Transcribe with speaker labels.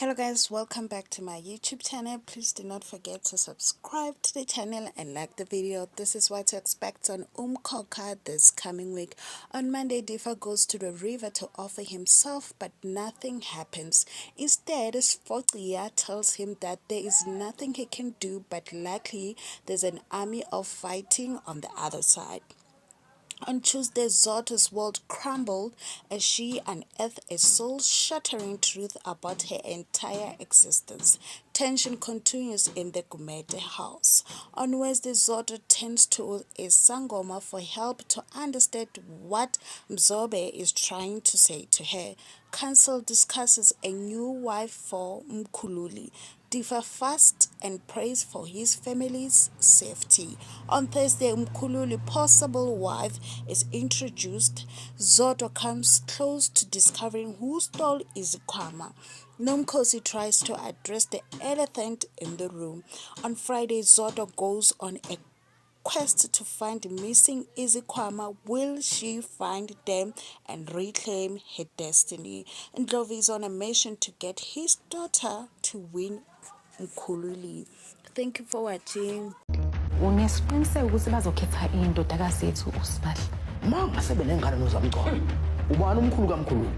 Speaker 1: Hello guys, welcome back to my YouTube channel. Please do not forget to subscribe to the channel and like the video. This is what to expect on Umkhokha this coming week. On Monday, Difa goes to the river to offer himself, but nothing happens. Instead, Sfokia tells him that there is nothing he can do, but likely there's an army of fighting on the other side. On Tuesday, Zodwa's world crumbled as she unearthed a soul-shattering truth about her entire existence. Tension continues in the Gumede house. On Wednesday, Zodwa turns to a Sangoma for help to understand what Mzobe is trying to say to her. Council discusses a new wife for Mkhululi. Difa fasts and prays for his family's safety. On Thursday, Mkhululi's possible wife is introduced. Zodwa comes close to discovering who stole Izikhwama. Nomkhosi tries to address the elephant in the room. On Friday, Zodwa goes on a quest to find missing Izikhwama. Will she find them and reclaim her destiny? Ndlovu is on a mission to get his daughter to win Mkhululi. Thank you for watching.
Speaker 2: Unesiqiniseko ukuthi bazokhetha indodakazi yethu uSibali.
Speaker 3: Manga sebe nengane noZamcolo. Ubani umkhulu kaMkhulu?